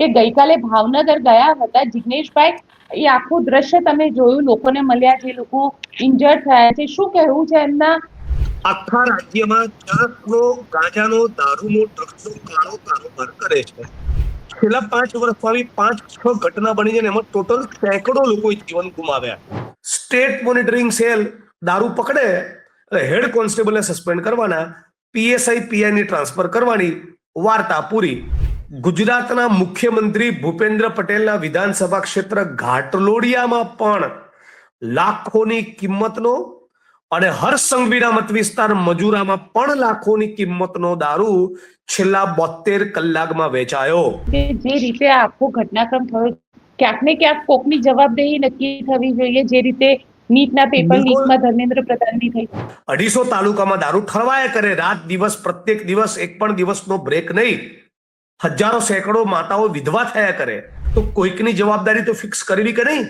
કે ગઈકાલે ભાવનગર ગયા હતા જિગ્નેશભાઈ, એ આખું દ્રશ્ય તમે જોયું, લોકોને મળ્યા, જે લોકો ઇન્જર્ડ થયા છે, શું કહેવું છે એમના? આખા રાજ્યમાં ચરસનો, ગાંજાનો, દારૂનો, ડ્રગ્સનો કાળો કારોબાર કરે છે. છેલ્લા 5 વર્ષમાં 5-6 ઘટના બની છે, એમાં ટોટલ સેંકડો લોકોએ જીવન ગુમાવ્યા. સ્ટેટ મોનિટરિંગ સેલ દારૂ પકડે એટલે હેડ કોન્સ્ટેબલને સસ્પેન્ડ કરવાના, પીએસઆઈ પીઆઈ ની ટ્રાન્સફર કરવાની, વાર્તા પૂરી. ગુજરાતના મુખ્યમંત્રી ભૂપેન્દ્ર પટેલના વિધાનસભા ક્ષેત્ર ઘાટલોડિયામાં પણ લાખોની કિંમતનો અને હરસંઘવીના મત વિસ્તાર મજૂરામાં પણ લાખોની કિંમતનો દારૂ છેલ્લા 72 કલાકમાં વેચાયો. જે રીતે આખો ઘટનાક્રમ થયો, ક્યાંક ને ક્યાંક કોકની જવાબદેહી નક્કી થવી જોઈએ, જે રીતે નીટના પેપર લીકમાં ધર્મેન્દ્ર પ્રધાનની થઈ. 250 તાલુકામાં દારૂ ઠરવાયા કરે, રાત દિવસ, પ્રત્યેક દિવસ, એક પણ દિવસનો બ્રેક નહીં. હજારો સેંકડો માતાઓ વિધવા થયા કરે, તો કોઈકની જવાબદારી તો ફિક્સ કરવી કે નહીં?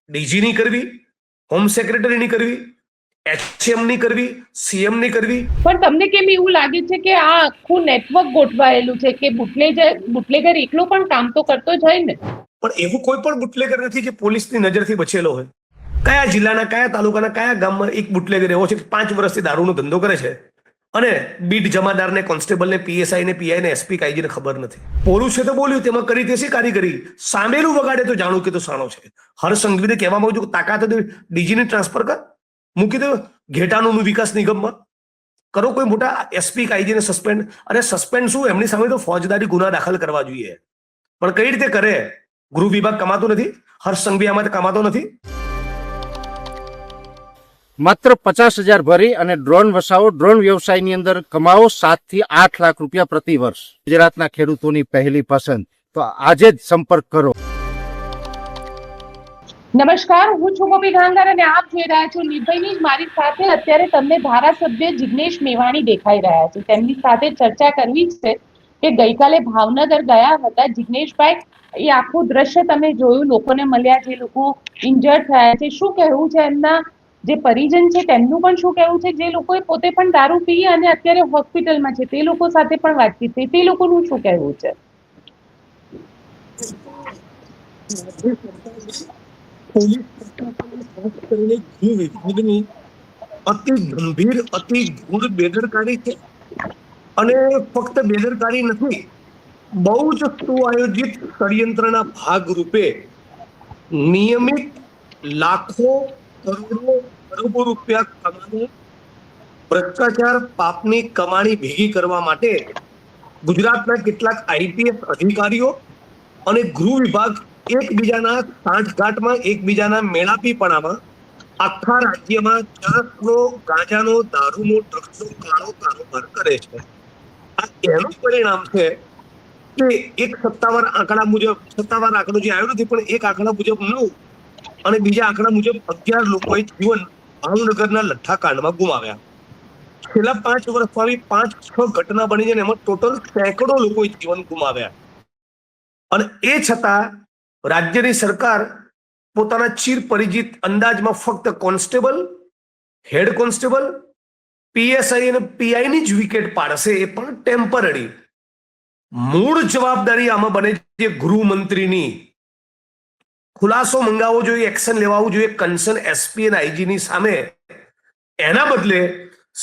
ડીજી ની કરવી, હોમ સેક્રેટરી ની કરવી, એચએમ ની કરવી, સીએમ ની કરવી. પણ તમને કેમ એવું લાગે છે કે આ આખું નેટવર્ક ગોઠવાયેલું છે કે બુટલેગર એકલો પણ કામ તો કરતો જ હોય ને? પણ એવું કોઈ પણ બુટલેગર નથી જે પોલીસની નજરથી બચેલો હોય. કયા જિલ્લાના, કયા તાલુકાના, કયા ગામમાં એક બુટલેગર એવો છે કે 5 વર્ષથી દારૂનો ધંધો કરે છે અને બીટ જમાદારને, કોન્સ્ટેબલને, પીએસઆઈ ને, પીઆઈ ને, એસપી કાઈજીને ખબર નથી? બોલું છે તો બોલ્યું, તેમાં કરી દેશી કારીગરી. સામેલું વગાડે તો જાણું કે તો સાણો છે. હરસંઘવીને કહેવા માંગુ છું, તાકાત તો ડીજીને ટ્રાન્સફર કર, મૂકી દો ઘેટાનું વિકાસ નિગમમાં, કરો કોઈ મોટા એસપી કાઈજીને સસ્પેન્ડ. અરે સસ્પેન્ડ શું, એમની સામે તો ફોજદારી ગુના દાખલ કરવા જોઈએ. પણ કઈ રીતે કરે? ગૃહ વિભાગ કમાતું નથી, હર્ષસંઘવી આમાં કમાતો નથી. માત્ર 50,000 ભરી અને ડ્રોન વસાવો, ડ્રોન વ્યવસાયની અંદર કમાવો 7 થી 8 લાખ રૂપિયા પ્રતિ વર્ષ. ગુજરાતના ખેડૂતોની પહેલી પસંદ. તો આજે જ સંપર્ક કરો. નમસ્કાર, હું છું ગોપી ગાંગર અને આપ જોઈ રહ્યા છો નિર્ભયની. મારી સાથે અત્યારે તમને ધારાસભ્ય જિગ્નેશ મેવાણી દેખાઈ રહ્યા છે. તેમની સાથે ચર્ચા કરવી છે કે ગઈકાલે ભાવનગર ગયા હતા જિગ્નેશભાઈ, એ આખું દ્રશ્ય તમે જોયું, લોકોને મળ્યા, જે લોકો ઇન્જર્ડ થયા છે, શું કહેવું છે એમના? જે પરિજન છે તેમનું પણ શું કહેવું છે? જે લોકોએ પોતે પણ દારૂ પી અને અત્યારે હોસ્પિટલમાં છે, તે લોકો સાથે પણ વાતચીત થઈ, તે લોકોનું શું કહેવું છે? અતિ ગંભીર, અતિ ગૂઢ બેદરકારી છે. અને ફક્ત બેદરકારી નથી, બહુ જ સુઆયોજિત ષડયંત્રના ભાગરૂપે નિયમિત લાખો, કરોડો, અરબો રૂપિયા કમાને ભ્રષ્ટાચાર, પાપની કમાણી ભેગી કરવા માટે ગુજરાતના કેટલાક આઈપીએસ અધિકારીઓ અને ગૃહ વિભાગ એકબીજાના સાંઠગાંઠમાં, એકબીજાના મેળાપીપણામાં આખા રાજ્યમાં ચરસનો, ગાંજાનો, દારૂનો, ડ્રગ્સનો કાળો કારોબાર કરે છે. આ એનું પરિણામ છે કે એક સત્તાવાર આંકડા મુજબ, સત્તાવાર આંકડો જે આવ્યો નથી, પણ એક આંકડા મુજબ 9 અને બીજા આંકડા મુજબ 11 લોકોએ જીવન ભાવનગરના લઠ્ઠાકાંડમાં ગુમાવ્યા. છેલ્લા 5 વર્ષમાં 5-6 ઘટના બની છે, એમાં ટોટલ સેંકડો લોકોએ જીવન ગુમાવ્યા. અને એ છતાં રાજ્યની સરકાર પોતાના ચીર પરિચિત અંદાજમાં ફક્ત કોન્સ્ટેબલ, હેડ કોન્સ્ટેબલ, પીએસઆઈ અને પીઆઈ ની જ વિકેટ પાડશે, એ પણ ટેમ્પરરી. મૂળ જવાબદારી આમાં બને છે ગૃહમંત્રીની. ખુલાસો મંગાવવો જોઈએ, એક્શન લેવાવું જોઈએ કન્સર્ન એસપી અને આઈજી ની સામે. એના બદલે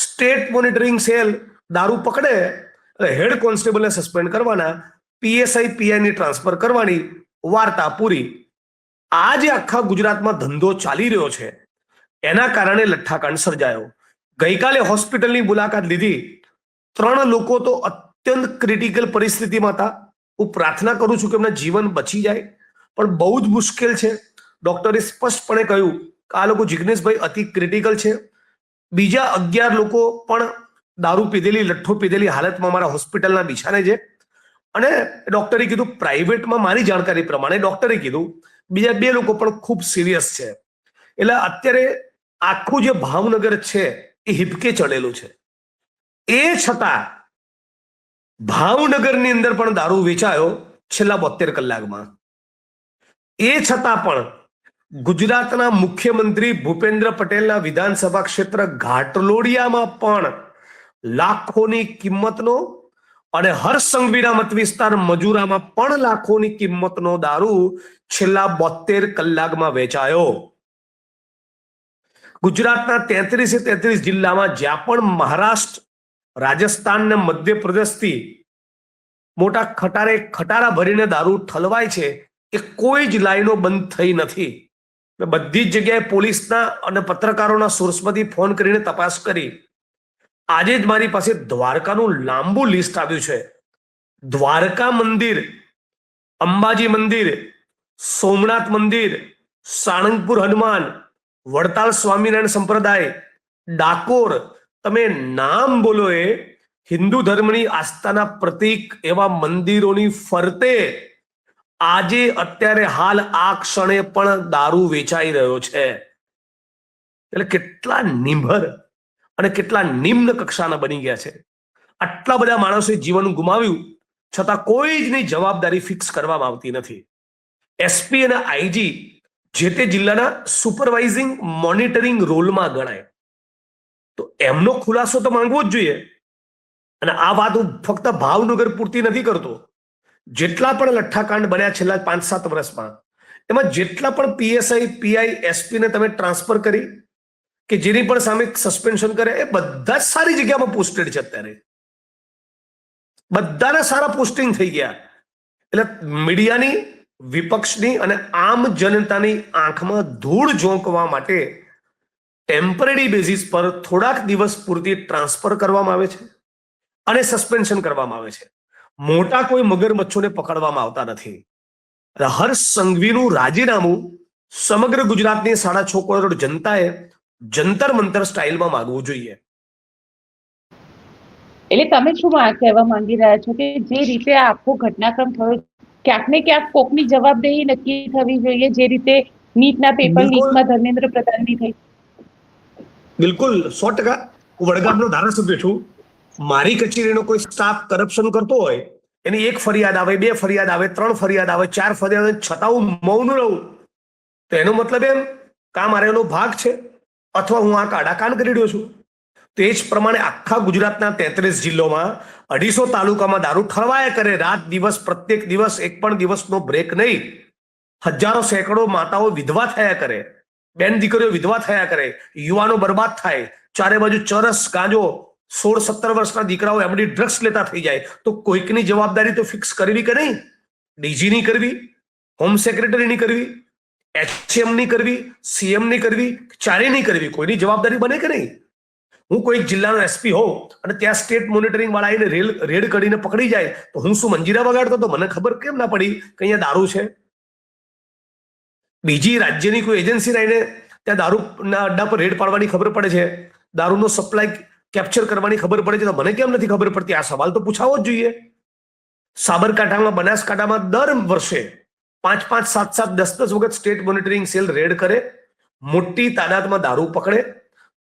સ્ટેટ મોનિટરિંગ સેલ દારૂ પકડે એટલે હેડ કોન્સ્ટેબલને સસ્પેન્ડ કરવાના, પીએસઆઈ પીઆઈ ની ટ્રાન્સફર કરવાની, વાર્તા પૂરી. આ જે આખા ગુજરાતમાં ધંધો ચાલી રહ્યો છે, એના કારણે લઠ્ઠાકાંડ સર્જાયો. ગઈકાલે હોસ્પિટલની મુલાકાત લીધી, 3 લોકો તો અત્યંત ક્રિટિકલ પરિસ્થિતિમાં હતા. હું પ્રાર્થના કરું છું કે એમના જીવન બચી જાય, પણ બહુ જ મુશ્કેલ છે. ડોક્ટરે સ્પષ્ટપણે કહ્યું કે આ લોકો, જિગ્નેશભાઈ, અતિ ક્રિટિકલ છે. બીજા 11 લોકો પણ દારૂ પીધેલી, લઠ્ઠો પીધેલી હાલતમાં મારા હોસ્પિટલના બિછાને છે. અને ડોક્ટરે કીધું, પ્રાઇવેટમાં મારી જાણકારી પ્રમાણે ડોક્ટરે કીધું બીજા 2 લોકો પણ ખૂબ સિરિયસ છે. એટલે અત્યારે આખું જે ભાવનગર છે એ હિપકે ચડેલું છે. એ છતાં ભાવનગરની અંદર પણ દારૂ વેચાયો છેલ્લા 72 કલાકમાં. એ છતાં પણ ગુજરાતના મુખ્યમંત્રી ભૂપેન્દ્ર પટેલના વિધાનસભા ક્ષેત્ર ઘાટલોડિયામાં પણ લાખોની કિંમતનો અને હર્ષ સંઘવીના મત વિસ્તાર મજૂરામાં પણ લાખોની કિંમતનો દારૂ છેલ્લા 72 કલાકમાં વેચાયો. ગુજરાતના 33 જિલ્લામાં જ્યાં પણ મહારાષ્ટ્ર, રાજસ્થાન ને મધ્યપ્રદેશથી મોટા ખટારા ભરીને દારૂ ઠલવાય છે, એ કોઈ જ લાઈનો બંધ થઈ નથી. બધી જ જગ્યાએ પોલીસના અને પત્રકારોના સોર્સમાંથી ફોન કરીને તપાસ કરી. આજે જ મારી પાસે દ્વારકાનું લાંબુ લિસ્ટ આવ્યું છે. દ્વારકા મંદિર, અંબાજી મંદિર, સોમનાથ મંદિર, સાળંગપુર હનુમાન, વડતાલ સ્વામિનારાયણ સંપ્રદાય, ડાકોર, તમે નામ બોલો એ હિન્દુ ધર્મની આસ્થાના પ્રતીક એવા મંદિરોની ફરતે આજે અત્યારે હાલ આ ક્ષણે પણ દારૂ વેચાઈ રહ્યો છે. એટલે કેટલા નિંભર અને કેટલા નિમ્ન કક્ષાના બની ગયા છે. આટલા બધા માણસોએ જીવન ગુમાવ્યું છતાં કોઈ જ ની જવાબદારી ફિક્સ કરવામાં આવતી નથી. એસપી અને આઈજી જે તે જિલ્લાના સુપરવાઇઝિંગ મોનિટરિંગ રોલમાં ગણાય, તો એમનો ખુલાસો તો માંગવો જ જોઈએ. અને આ વાત હું ફક્ત ભાવનગર પૂરતી નથી કરતો. જેટલા પણ લઠ્ઠાકાંડ બન્યા છેલ્લા 5-7 વર્ષમાં, એમાં જેટલા પણ પીએસઆઈ, પીઆઈ, એસપી ને તમે ટ્રાન્સફર કરી કે જેની પણ સામે સસ્પેન્શન કરે, એ બધા જ સારી જગ્યામાં પોસ્ટેડ છે. અત્યારે બધાના સારા પોસ્ટિંગ થઈ ગયા. એટલે મીડિયાની, વિપક્ષની અને આમ જનતાની આંખમાં ધૂળ ઝોંકવા માટે ટેમ્પરરી બેઝિસ પર થોડાક દિવસ પૂરતી ટ્રાન્સફર કરવામાં આવે છે અને સસ્પેન્શન કરવામાં આવે છે. મોટા કોઈ મગરમચ્છોને પકડવામાં આવતા નથી. હર્ષ સંઘવીનું રાજીનામું સમગ્ર ગુજરાતની 6.5 કરોડ જનતાએ જંતર મંતર સ્ટાઇલમાં માંગવું જોઈએ. એટલે તમે શું કહેવા માંગી રહ્યા છો કે જે રીતે આ આખો ઘટનાક્રમ થયો, ક્યાંક ને ક્યાંક કોકની જવાબદેહી નક્કી થવી જોઈએ, જે રીતે નીટના પેપર લીકમાં ધર્મેન્દ્ર પ્રધાનની થઈ? બિલકુલ 100%. હું વડગામનો ધારાસભ્ય છું. મારી કચેરીનો કોઈ સ્ટાફ કરપ્શન કરતો હોય, એની 1 ફરિયાદ આવે, 2 ફરિયાદ આવે, 3 ફરિયાદ આવે, 4 ફરિયાદ આવે, છતાં હું મૌન રહું, તો એનો મતલબ એમ કે મારે એનો ભાગ છે અથવા હું આ કાડાકાન કરી રહ્યો છું. તે જ પ્રમાણે આખા ગુજરાતના 33 જિલ્લામાં 250 તાલુકામાં દારૂ ઠલવાયા કરે. રાત દિવસ, પ્રત્યેક દિવસ, એક પણ દિવસનો બ્રેક નહીં. હજારો સેંકડો માતાઓ વિધવા થયા કરે, બેન દીકરીઓ વિધવા થયા કરે, યુવાનો બરબાદ થાય, ચારે બાજુ ચરસ, ગાંજો, 16-17 વર્ષના દીકરાઓ એમડી ડ્રગ્સ લેતા થઈ જાય. તો કોઈકની જવાબદારી તો ફિક્સ કરવી કે નહીં? ડીજીની કરવી, હોમ સેક્રેટરીની કરવી, એચએમ ની કરવી, સીએમ ની કરવી, ચારેય નહીં કરવી? કોઈની જવાબદારી બને કે નહીં? હું કોઈ જિલ્લાનો એસપી હોઉં અને ત્યાં સ્ટેટ મોનિટરિંગ વાળા આવીને રેડ કરીને પકડી જાય, તો હું શું મંજીરા વગાડતો? તો મને ખબર કેમ ના પડી કે અહીંયા દારૂ છે? બીજી રાજ્યની કોઈ એજન્સી આવીને ત્યાં દારૂના અડ્ડા પર રેડ પાડવાની ખબર પડે છે, દારૂનો સપ્લાય કેપ્ચર કરવાની ખબર પડે છે, તો મને કેમ નથી ખબર પડતી? આ સવાલ તો પૂછાવો જ જોઈએ. સાબરકાંઠામાં, બનાસકાંઠામાં દર વર્ષે 5-5, 7-7, 10-10 વખત સ્ટેટ મોનિટરિંગ સેલ રેડ કરે, મોટી તાદાદમાં દારૂ પકડે,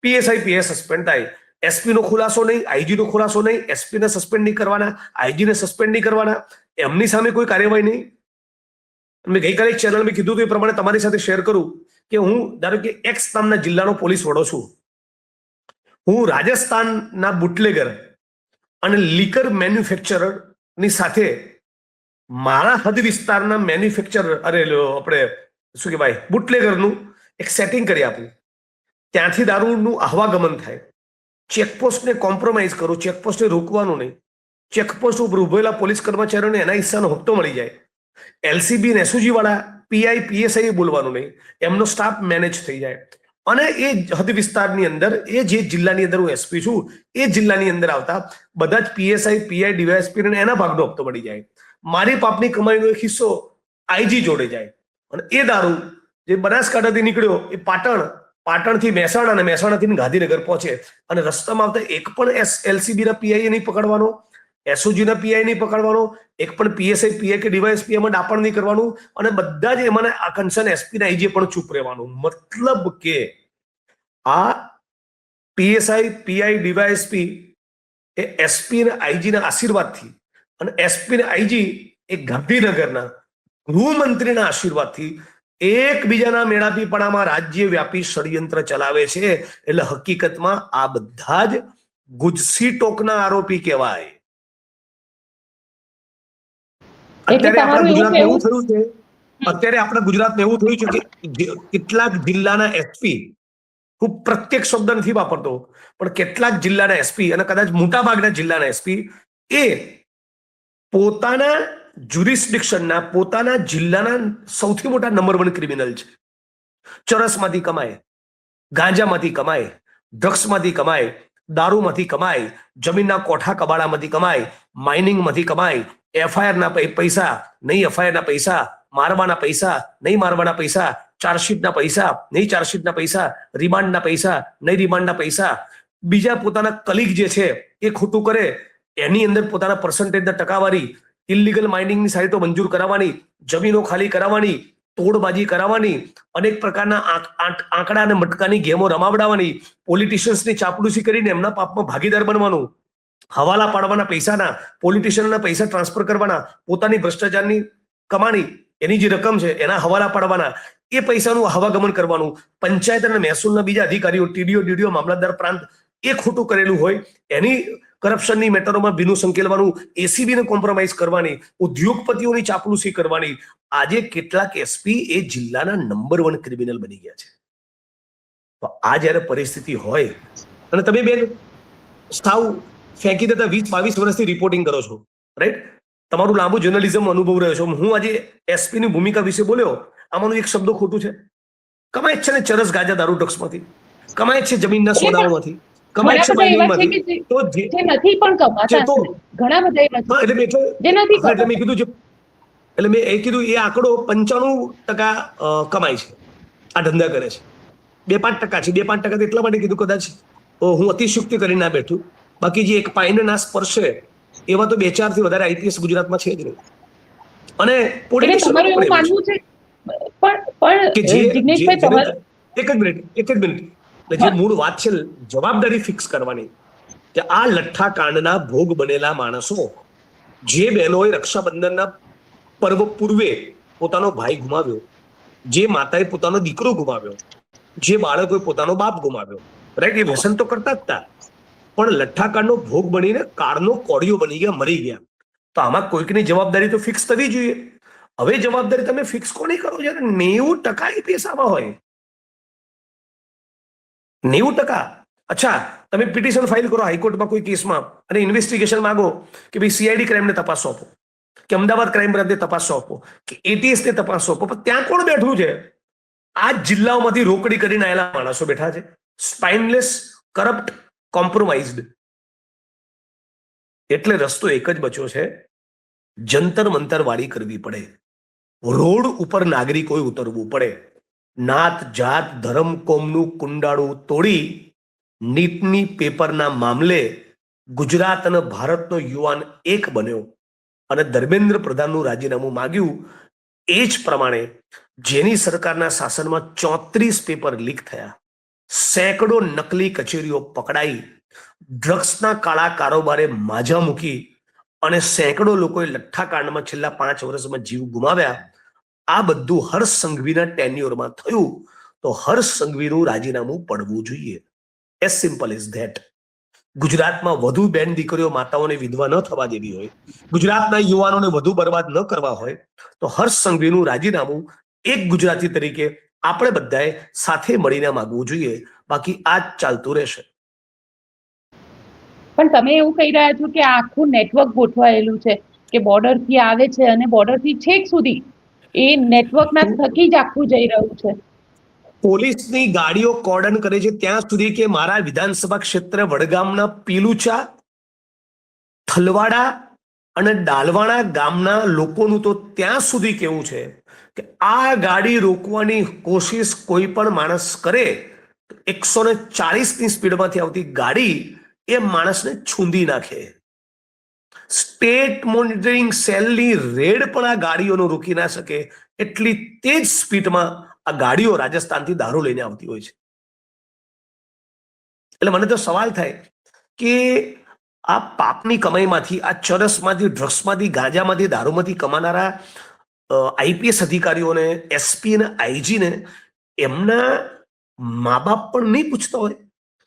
પીએસઆઈ, પીએસ સસ્પેન્ડ થાય. એસપી નો ખુલાસો નહીં, આઈજી નો ખુલાસો નહીં, એસપી ને સસ્પેન્ડ નહીં કરવાના, આઈજી ને સસ્પેન્ડ નહીં કરવાના, એમની સામે કોઈ કાર્યવાહી નહીં. મેં ગઈકાલે એક ચેનલ મેં કીધું હતું એ પ્રમાણે તમારી સાથે શેર કરું કે હું ધારો કે એક્સ નામના જિલ્લાનો પોલીસ વડો છું. હું રાજસ્થાનના બુટલેગર અને લીકર મેન્યુફેક્ચરર ની સાથે મારા હદ વિસ્તારના મેન્યુફેક્ચરર આપણે શું કહેવાય બુટલેગરનું એક સેટિંગ કરી આપું. ત્યાંથી દારૂનું આવાગમન થાય, ચેકપોસ્ટને કોમ્પ્રોમાઇઝ કરું, ચેકપોસ્ટને રોકવાનું નહીં, ચેકપોસ્ટ ઉપર ઉભેલા પોલીસ કર્મચારીઓને એના હિસ્સાનો હપ્તો મળી જાય. એલસીબી ને એસઓજી વાળા, પીઆઈ, પીએસઆઈ બોલવાનું નહીં, એમનો સ્ટાફ મેનેજ થઈ જાય. અને એ હદ વિસ્તારની અંદર, એ જે જિલ્લાની અંદર હું એસપી છું, એ જિલ્લાની અંદર આવતા બધા જ પીએસઆઈ, પીઆઈ, ડીવાયએસપી ને એના ભાગનો હપ્તો મળી જાય. મારી પાપની કમાણીનો એક હિસ્સો આઈજી જોડે જાય. અને એ દારૂ જે બનાસકાંઠાથી નીકળ્યો એ પાટણથી મહેસાણા અને મહેસાણાથી ગાંધીનગર પહોંચે, અને રસ્તામાં આવતા એક પણ એલસીબી ના પીઆઈ નહીં પકડવાનો, એસઓજી ના પીઆઈ નહીં પકડવાનો, એક પણ પીએસઆઈ, પીઆઈ કે ડીવાયએસપી એમાં ડાપણ નહીં કરવાનું, અને બધા જ એમાં આ કન્સર્ન એસપી ના આઈજી પણ ચૂપ રહેવાનું. મતલબ કે આ પીએસઆઈ, પીઆઈ, ડીવાયએસપી એ એસપી અને આઈજી ના આશીર્વાદથી, અને એસપી ને આઈજી એ ગાંધીનગરના ગૃહમંત્રીના આશીર્વાદથી એકબીજાના મેળાપીપણામાં રાજ્ય વ્યાપી ષડયંત્ર ચલાવે છે. એટલે હકીકતમાં આ બધા જ ગુજસી ટોકના આરોપી કહેવાય. એટલે અત્યારે આપણા તમારું એવું ગુજરાતમાં એવું કહેવું થયું છે, અત્યારે આપણા ગુજરાતમાં એવું થયું છે કે કેટલાક જિલ્લાના એસપી, હું પ્રત્યેક શબ્દ નથી વાપરતો, પણ કેટલાક જિલ્લાના એસપી અને કદાચ મોટા ભાગના જિલ્લાના એસપી એ પોતાના જ્યુરિસ્ડિક્શનના, પોતાના જિલ્લાના સૌથી મોટા નંબર 1 ક્રિમિનલ છે. ચરસમાંથી કમાય, ગાંજામાંથી કમાય, ડ્રગ્સમાંથી કમાય, દારૂમાંથી કમાય, જમીનના કોઠા કબાડામાંથી કમાય, માઇનિંગમાંથી કમાય, એફઆઈઆર ના પૈસા નહીં, એફઆઈઆર ના પૈસા, મારવાના પૈસા નહીં, મારવાના પૈસા, ચાર્જશીટના પૈસા નહીં, ચાર્જશીટના પૈસા, રિમાન્ડના પૈસા નહીં, રિમાન્ડના પૈસા, બીજા પોતાના કલીગ જે છે એ ખોટું કરે એની અંદર પોતાના પર્સન્ટેજના ટકાવારી, ઇલીગલ માઇનિંગની સાઇટો મંજૂર કરાવવાની, જમીનો ખાલી કરાવવાની, તોડબાજી કરાવવાની, અનેક પ્રકારના આંકડા અને મટકાની ગેમો રમાવડાવવાની, પોલિટિશિયન્સની ચાપલુસી કરીને એમના પાપમાં ભાગીદાર બનવાનું, હવાલા પાડવાના પૈસાના, પોલિટિશિયનના પૈસા ટ્રાન્સફર કરવાના, પોતાની ભ્રષ્ટાચારની કમાણી એની જે રકમ છે એના હવાલા પાડવાના, એ પૈસાનું આવાગમન કરવાનું, પંચાયત અને મહેસૂલના બીજા અધિકારીઓ, ટીડીઓ, ડીડીઓ, મામલતદાર પ્રાંત એ ખોટું કરેલું હોય એની કરપ્શનની મેટરોમાં ભીનું સંકેલવાનું, એસીબીને કોમ્પ્રોમાઇઝ કરવાની, ઉદ્યોગપતિઓની ચાપલુસી કરવાની. આજે કેટલાક એસપી એ જિલ્લાના નંબર 1 ક્રિમિનલ બની ગયા છે. તો આ જયારે પરિસ્થિતિ હોય અને તમે બેન સાવ ફેંકી દેતા 20-22 વર્ષથી રિપોર્ટિંગ કરો છો, રાઈટ? તમારું લાંબુ જર્નલિઝમ અનુભવ રહ્યો છો. હું આજે એસપી ની ભૂમિકા વિશે બોલ્યો, આમાંનું એક શબ્દ ખોટું છે. કમાય છે ને ચરસ, ગાંજા, દારૂ, ડ્રગ્સમાંથી, કમાય છે જમીનના સોદાઓમાંથી, કમાય છે માઇનિંગમાંથી. તો જે નથી પણ કમાતા તો ઘણા બધા એવા છે એટલે મેં જે નથી એટલે મેં કમાતા. કીધું એટલે મેં એ કીધું એ આંકડો 95% કમાય છે, આ ધંધા કરે છે. 2-5% છે. 2-5% એટલા માટે કીધું, કદાચ હું અતિશુક્તિ કરી ના બેઠું. બાકી જે એક પાયને ના સ્પર્શે એવા તો 2-4 થી વધારે આઈપીએસ ગુજરાતમાં છે જ નહીં. અને એટલે તમારું એવું માનવું છે કે પણ જિગ્નેશભાઈ તમારું એક જ મિનિટ એટલે જે મૂળ વાત છે જવાબદારી ફિક્સ કરવાની, કે આ લઠ્ઠા કાંડના ભોગ બનેલા માણસો, જે બહેનોએ રક્ષાબંધનના પર્વ પૂર્વે પોતાનો ભાઈ ગુમાવ્યો, જે માતાએ પોતાનો દીકરો ગુમાવ્યો, જે બાળકોએ પોતાનો બાપ ગુમાવ્યો, રાઈટ? એ વ્યસન તો કરતા જ હતા, પણ લઠ્ઠાકાંડનો ભોગ બનીને કાળનો કોળિયો બની ગયા, મરી ગયા. તો આમાં કોઈકની જવાબદારી તો ફિક્સ થવી જોઈએ. હવે જવાબદારી તમે ફિક્સ કોની કરો જ્યારે 90% આઈપીએસ આવા હોય? 90%. અચ્છા, તમે પિટિશન ફાઇલ કરો હાઈકોર્ટમાં કોઈ કેસમાં અને ઇન્વેસ્ટિગેશન માંગો કે ભાઈ સીઆઈડી ક્રાઇમને તપાસ સોંપો, કે અમદાવાદ ક્રાઇમ બ્રાન્ચને તપાસ સોંપો, કે એટીએસ ને તપાસ સોંપો, પણ ત્યાં કોણ બેઠું છે? આ જિલ્લાઓમાંથી રોકડી કરીને આવેલા માણસો બેઠા છે, સ્પાઇનલેસ, કરપ્ટ, કોમ્પ્રોમાઇઝડ. એટલે રસ્તો એક જ બચ્યો છે, જંતર મંતર વાળી કરવી પડે, રોડ ઉપર નાગરિકોએ ઉતરવું પડે, નાત જાત ધર્મ કોમનું કુંડાળું તોડી નીટની પેપરના મામલે ગુજરાત અને ભારતનો યુવાન એક બન્યો અને ધર્મેન્દ્ર પ્રધાનનું રાજીનામું માંગ્યું. એ જ પ્રમાણે જેની સરકારના શાસનમાં 34 પેપર લીક થયા, સેંકડો નકલી કચેરીઓ પકડાઈ, ડ્રગ્સના કાળા કારોબારે માજા મૂકી અને સેંકડો લોકોએ લઠ્ઠાકાંડમાં છેલ્લા 5 વર્ષમાં જીવ ગુમાવ્યા. આ બધું હર્ષ સંઘવીના ટેન્યુરમાં થયું, તો હર્ષ સંઘવીનું રાજીનામું પડવું જોઈએ. As simple as that. ગુજરાતમાં વધુ બેન દીકરીઓ, માતાઓને વિધવા ન થવા દેવી હોય, ગુજરાતના યુવાનોને વધુ બરબાદ ન કરવા હોય, તો હર્ષ સંઘવીનું રાજીનામું એક ગુજરાતી તરીકે આપણે બધાએ સાથે મળીને માંગવું જોઈએ. બાકી આ જ ચાલતું રહેશે. પણ તમે એવું કહી રહ્યા છો કે આખું નેટવર્ક ગોઠવાયેલું છે, કે બોર્ડર થી આવે છે અને બોર્ડર થી છેક સુધી એ નેટવર્કના થકી જ આખું જઈ રહ્યું છે. પોલીસની ગાડીઓ કોર્ડન કરે છે ત્યાં સુધી કે મારા વિધાનસભા ક્ષેત્ર વડગામના પીલુચા, થલવાડા અને ડાલવાણા ગામના લોકોનું તો ત્યાં સુધી કેવું છે કે આ ગાડી રોકવાની કોશિશ કોઈ પણ માણસ કરે તો 140ની સ્પીડમાંથી આવતી ગાડી એ માણસને છૂંદી નાખે. સ્ટેટ મોનિટરિંગ સેલની રેડ પણ આ ગાડીઓને રોકી ના શકે, એટલી તેજ સ્પીડમાં આ ગાડીઓ રાજસ્થાનથી દારૂ લઈને આવતી હોય છે. એટલે મને તો સવાલ થાય કે આ પાપની કમાઈમાંથી, આ ચરસમાંથી, ડ્રગ્સમાંથી, ગાંજામાંથી, દારૂમાંથી કમાનારા આઈપીએસ અધિકારીઓને, એસપી અને આઈજીને એમના મા બાપ પણ નહીં પૂછતા હોય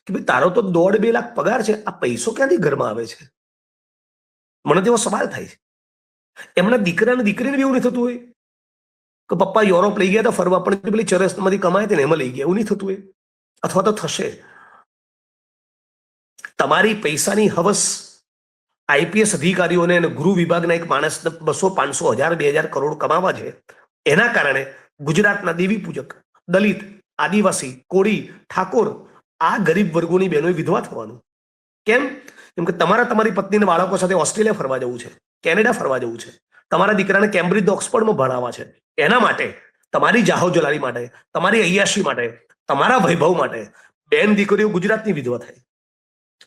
કે ભાઈ તારો તો 1.5-2 લાખ પગાર છે, આ પૈસો ક્યાંથી ઘરમાં આવે છે? મને તેવો સવાલ થાય છે. એમના દીકરા અને દીકરીને બી એવું નહીં થતું હોય કે પપ્પા યુરોપ લઈ ગયા હતા ફરવા, પણ પેલી ચરસમાંથી કમાય તેને એમાં લઈ ગયા, એવું નહીં થતું હોય. અથવા તો થશે. તમારી પૈસાની હવસ આઈપીએસ અધિકારીઓને અને ગૃહ વિભાગના એક માણસને 200, 500, 1000, 2000 કરોડ કમાવા છે. એના કારણે ગુજરાતના દેવી પૂજક, દલિત, આદિવાસી, કોળી, ઠાકોર આ ગરીબ વર્ગોની બહેનોએ વિધવા થવાનું. કેમ? કેમ કે તમારી પત્નીને બાળકો સાથે ઓસ્ટ્રેલિયા ફરવા જવું છે, કેનેડા ફરવા જવું છે, તમારા દીકરાને કેમ્બ્રિજ ઓક્સફર્ડમાં ભણાવવા છે. એના માટે, તમારી જાહો જલાલી માટે, તમારી અય્યાશી માટે, તમારા વૈભવ માટે બેન દીકરીઓ ગુજરાતની વિધવા થાય,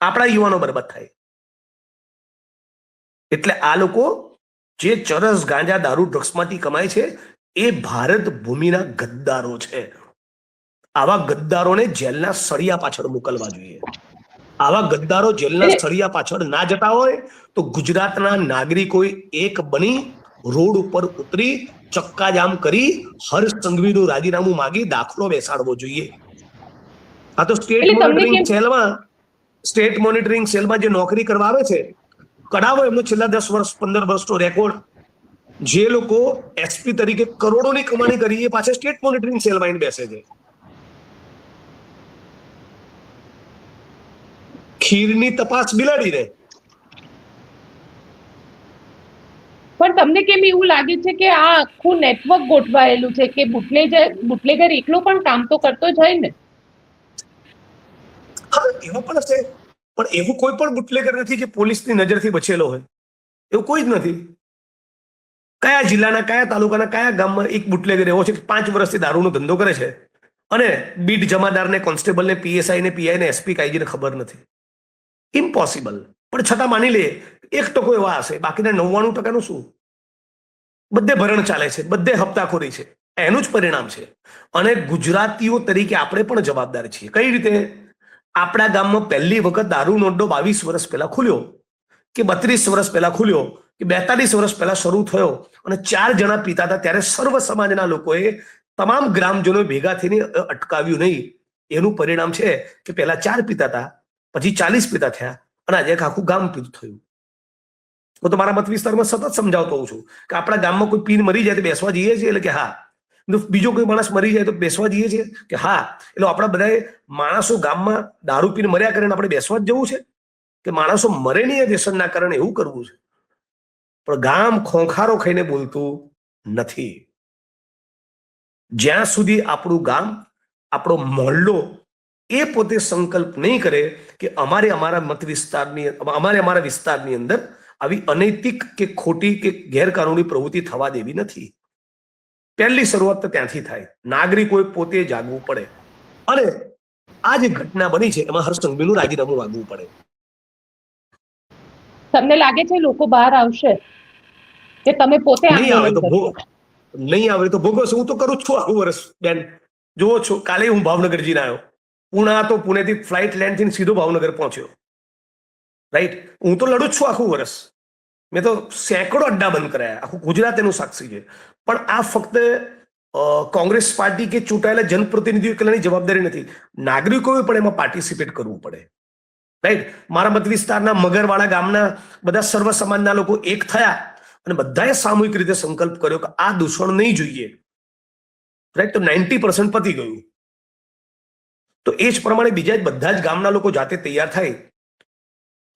આપણા યુવાનો બરબાદ થાય. એટલે આ લોકો જે ચરસ, ગાંજા, દારૂ, ડ્રગ્સમાંથી કમાય છે એ ભારત ભૂમિના ગદ્દારો છે. આવા ગદ્દારોને જેલના સળિયા પાછળ મોકલવા જોઈએ. આવા ગદ્દારો જેલના સળિયા પાછળ ના જતા હોય તો ગુજરાતના નાગરિકોએ એક બની રોડ ઉપર ઉતરી ચક્કાજામ કરી હર્ષ સંઘવીનું રાજીનામું માગી દાખલો બેસાડવો જોઈએ. આ તો સ્ટેટ મોનિટરિંગ સેલમાં જે નોકરી કરવા આવે છે, કઢાવો એમનો છેલ્લા 10 વર્ષ 15 વર્ષનો રેકોર્ડ. જે લોકો એસપી તરીકે કરોડોની કમાણી કરી એ પાછા સ્ટેટ મોનિટરિંગ સેલમાં આવીને બેસે છે. ખીરની તપાસ બિલાડીને. પણ તમને કેમ એવું લાગે છે કે આ આખું નેટવર્ક ગોઠવાયેલું છે કે બુટલેગર એકલો પણ કામ તો કરતો જ હોય ને? હા, એવો પણ હશે, પણ એવું કોઈ પણ બુટલેગર નથી જે પોલીસની નજરથી બચેલો હોય. એવું કોઈ જ નથી. કયા જિલ્લાના, કયા તાલુકાના, કયા ગામમાં એક બુટલેગર એવો છે કે 5 વર્ષથી દારૂનો ધંધો કરે છે અને બીટ જમાદારને, કોન્સ્ટેબલને, પીએસઆઈને, પીઆઈને, એસપી કાયજીને ખબર નથી? ઇમ્પોસિબલ. પણ છતાં માની લઈએ 1% એવા હશે, બાકીના 99% શું? બધે ભરણ ચાલે છે, બધે હપ્તાખોરી છે. એનું જ પરિણામ છે. અને ગુજરાતીઓ તરીકે આપણે પણ જવાબદાર છીએ. કઈ રીતે? આપણા ગામમાં પહેલી વખત દારૂનો અડ્ડો 22 વર્ષ પહેલા ખુલ્યો, કે 32 વર્ષ પહેલા ખુલ્યો, કે 42 વર્ષ પહેલા શરૂ થયો અને 4 જણા પીતા હતા, ત્યારે સર્વ સમાજના લોકોએ, તમામ ગ્રામજનો ભેગા થઈને અટકાવ્યું નહીં. એનું પરિણામ છે કે પહેલા 4 પીતા હતા, પછી 40 પીતા થયા અને આજે આખું ગામ પીતું થયું. હું તો મારા મત વિસ્તારમાં સતત સમજાવતો હોઉં છું કે આપણા ગામમાં કોઈ પીને મરી જાય તો બેસવા જઈએ છીએ, એટલે કે હા. બીજો કોઈ માણસ મરી જાય તો બેસવા જઈએ છીએ કે હા. એટલે આપણા બધા માણસો ગામમાં દારૂ પીને મર્યા કરીને આપણે બેસવા જ જવું છે કે માણસો મરે નહીં એ વ્યસનના કારણે એવું કરવું છે? પણ ગામ ખોંખારો ખાઈને બોલતું નથી. જ્યાં સુધી આપણું ગામ, આપણો મહોલ્લો એ પોતે સંકલ્પ નહીં કરે કે અમારા વિસ્તારની અંદર આવી અનૈતિક કે ખોટી કે ગેરકાનૂની પ્રવૃત્તિ થવા દેવી નથી. પહેલી શરૂઆત તો ત્યાંથી થાય. નાગરિકોએ પોતે જાગવું પડે. અને આ જે ઘટના બની છે એમાં હર્ષ સંઘવીનું રાજીનામું માંગવું પડે. તમને લાગે છે લોકો બહાર આવશે કે તમે પોતે નહીં આવે તો ભોગવશો. હું તો કરું છું આખું વર્ષ બેન. જુઓ છો, કાલે હું ભાવનગર જઈને આવ્યો. પુણેથી ફ્લાઇટ લેન્ડ થઈને સીધો ભાવનગર પહોંચ્યો. રાઈટ. હું તો લડું જ છું આખું વર્ષ. મેં તો સેંકડો અડ્ડા બંધ કરાયા. આખું ગુજરાત એનું સાક્ષી છે. પણ આ ફક્ત કોંગ્રેસ પાર્ટી કે ચૂંટાયેલા જનપ્રતિનિધિઓ એકલાની જવાબદારી નથી. નાગરિકોએ પણ એમાં પાર્ટિસિપેટ કરવું પડે. રાઈટ. મારા મત વિસ્તારના મગરવાડા ગામના બધા સર્વ સમાજના લોકો એક થયા અને બધાએ સામૂહિક રીતે સંકલ્પ કર્યો કે આ દૂષણ નહીં જોઈએ. રાઈટ. તો 90% પતી ગયું. તો એ જ પ્રમાણે બીજા બધા જ ગામના લોકો જાતે તૈયાર થાય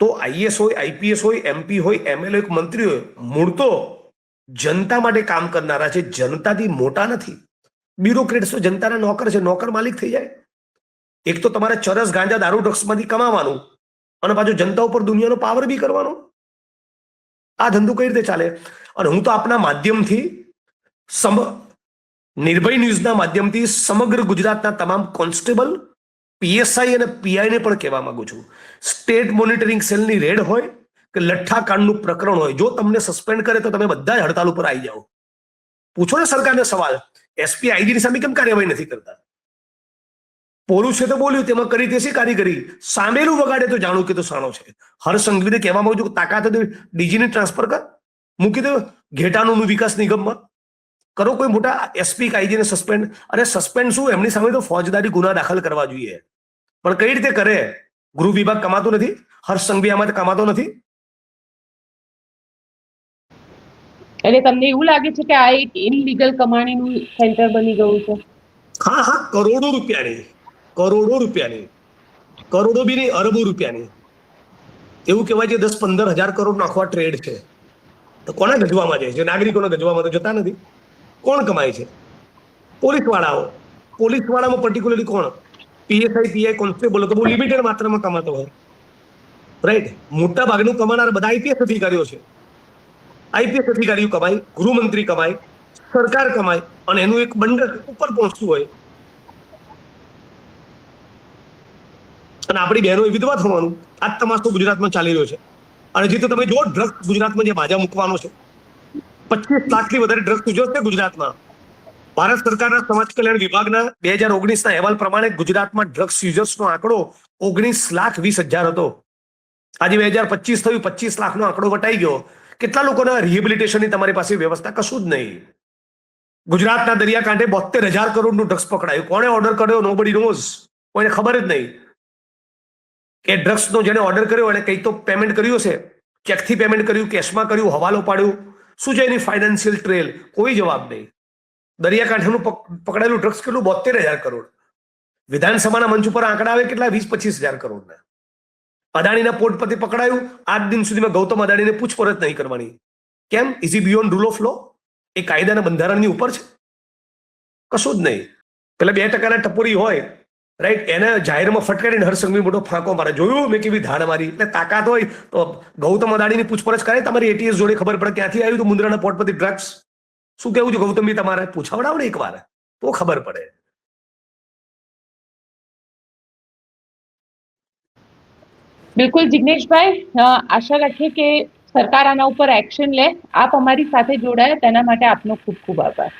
તો આઈએસ હોય, આઈપીએસ હોય, એમપી હોય, એમએલએ હોય, મંત્રી હોય, મૂળ તો જનતા માટે કામ કરનારા છે, જનતાથી મોટા નથી. બ્યુરોક્રેટ્સ તો જનતાના નોકર છે, નોકર માલિક થઈ જાય. એક તો તમારે ચરસ, ગાંજા, દારૂ, ડ્રગ્સમાંથી કમાવાનું અને પાછું જનતા ઉપર દુનિયાનો પાવર બી કરવાનો. આ ધંધો કઈ રીતે ચાલે? અને હું તો આપના માધ્યમથી નિર્ભય ન્યૂઝના માધ્યમથી સમગ્ર ગુજરાતના તમામ કોન્સ્ટેબલ, પીએસઆઈ અને પીઆઈને પણ કહેવા માંગુ છું, સ્ટેટ મોનિટરિંગ સેલની રેડ હોય કે લઠ્ઠા કાંડનું પ્રકરણ હોય, જો તમને સસ્પેન્ડ કરે તો તમે બધા જ હડતાલ ઉપર આવી જાઓ. પૂછો ને સરકારને સવાલ, એસપી આઈજીની સામે કેમ કાર્યવાહી નથી કરતા? બોલું છે તો બોલ્યું, તેમાં કરી દેશી કારીગરી, સામેલું વગાડે તો જાણું કે તો સાણો છે. હર્ષ સંઘવીને કહેવા માંગુ છું કે તાકાત ડીજીને ટ્રાન્સફર કર, મૂકી દો ઘેટાનું વિકાસ નિગમમાં, કરો કોઈ મોટા એસપી આઈજીને સસ્પેન્ડ. અને સસ્પેન્ડ શું, એમની સામે તો ફોજદારી ગુના દાખલ કરવા જોઈએ. પણ કઈ રીતે કરે? ગૃહ વિભાગ કમાતો નથી, હર્ષ સંઘવી આમાં કમાતો નથી. એટલે તમને એવું લાગે છે કે આ એક ઇનલીગલ કમાણીનું સેન્ટર બની ગયું છે? હા હા, કરોડો રૂપિયાની, કરોડો બી નહીં, અરબો રૂપિયાની. એવું કહેવાય છે 10-15 હજાર કરોડ આખો ટ્રેડ છે. તો કોના ગજવામાં જાય છે? નાગરિકોના ગજવામાં તો જતા નથી. કોણ કમાય છે? પોલીસ વાળાઓ. પોલીસ વાળામાં પર્ટિક્યુલરલી કોણ? પીએસઆઈ, પીઆઈ, કોન્સ્ટેબલ તો બહુ લિમિટેડ માત્રામાં કમાતો હોય, રાઈટ. મોટા ભાગનું કમાનાર બધા આઈપીએસ અધિકારીઓ છે. આઈપીએસ અધિકારીઓ કમાય, ગૃહમંત્રી કમાય, સરકાર કમાય, અને એનું એક બંડલ ઉપર પહોંચતું હોય. અને આપણી બહેનો વિધવા થવાનું આ તમાશો ગુજરાતમાં ચાલી રહ્યો છે. અને જે તો તમે જો ડ્રગ્સ ગુજરાતમાં જે બાજા મૂકવાનો છે, 25 લાખથી વધારે ડ્રગ્સ યુઝર્સ છે ગુજરાતમાં. ભારત સરકારના સમાજ કલ્યાણ વિભાગના 2019ના અહેવાલ પ્રમાણે ગુજરાતમાં ડ્રગ્સ યુઝર્સનો આંકડો 19,20,000 હતો. આજે 2025 થયું, 25 લાખનો આંકડો વટાઈ ગયો. કેટલા લોકોના રિહેબિલિટેશનની તમારી પાસે વ્યવસ્થા? કશું જ નહીં. ગુજરાતના દરિયાકાંઠે 72,000 કરોડનું ડ્રગ્સ પકડાયું. કોણે ઓર્ડર કર્યો? Nobody knows. કોઈને ખબર જ નહીં કે ડ્રગ્સનો જેને ઓર્ડર કર્યો એને કંઈ તો પેમેન્ટ કર્યું હશે. ચેકથી પેમેન્ટ કર્યું, કેશમાં કર્યું, હવાલો પાડ્યું, શું છે એની ફાઇનાન્શિયલ ટ્રેલ? કોઈ જવાબ નહીં. દરિયાકાંઠેનું પકડાયેલું ડ્રગ્સ કેટલું? 72,000 કરોડ. વિધાનસભાના મંચ ઉપર આંકડા આવે કેટલા? 20-25 હજાર કરોડના. અદાણીના પોર્ટ પરથી પકડાયું, આજ દિન સુધીમાં ગૌતમ અદાણીને પૂછપરછ નહીં કરવાની. કેમ? Is he beyond rule of law? એ કાયદાના બંધારણની ઉપર છે? કશું જ નહીં. પેલા 2% ટપોરી હોય, રાઈટ, એને જાહેરમાં ફટકારીને હરસંઘવી મોટો ફાંકો મારે. જોયું મેં કેવી ધાડ મારી? એટલે તાકાત હોય તો ગૌતમ અદાણીની પૂછપરછ કરે. તમારી એટીએસ જોડે ખબર પડે ક્યાંથી આવ્યું હતું મુંદ્રાના પોર્ટ પરથી ડ્રગ્સ. શું કેવું છે ગૌતમભાઈ? તમારે પૂછાવડાવો ને એકવાર તો ખબર પડે. બિલકુલ જિગ્નેશભાઈ, આશા રાખીએ કે સરકાર આના ઉપર એક્શન લે. આપ અમારી સાથે જોડાયા તેના માટે આપનો ખૂબ ખૂબ આભાર.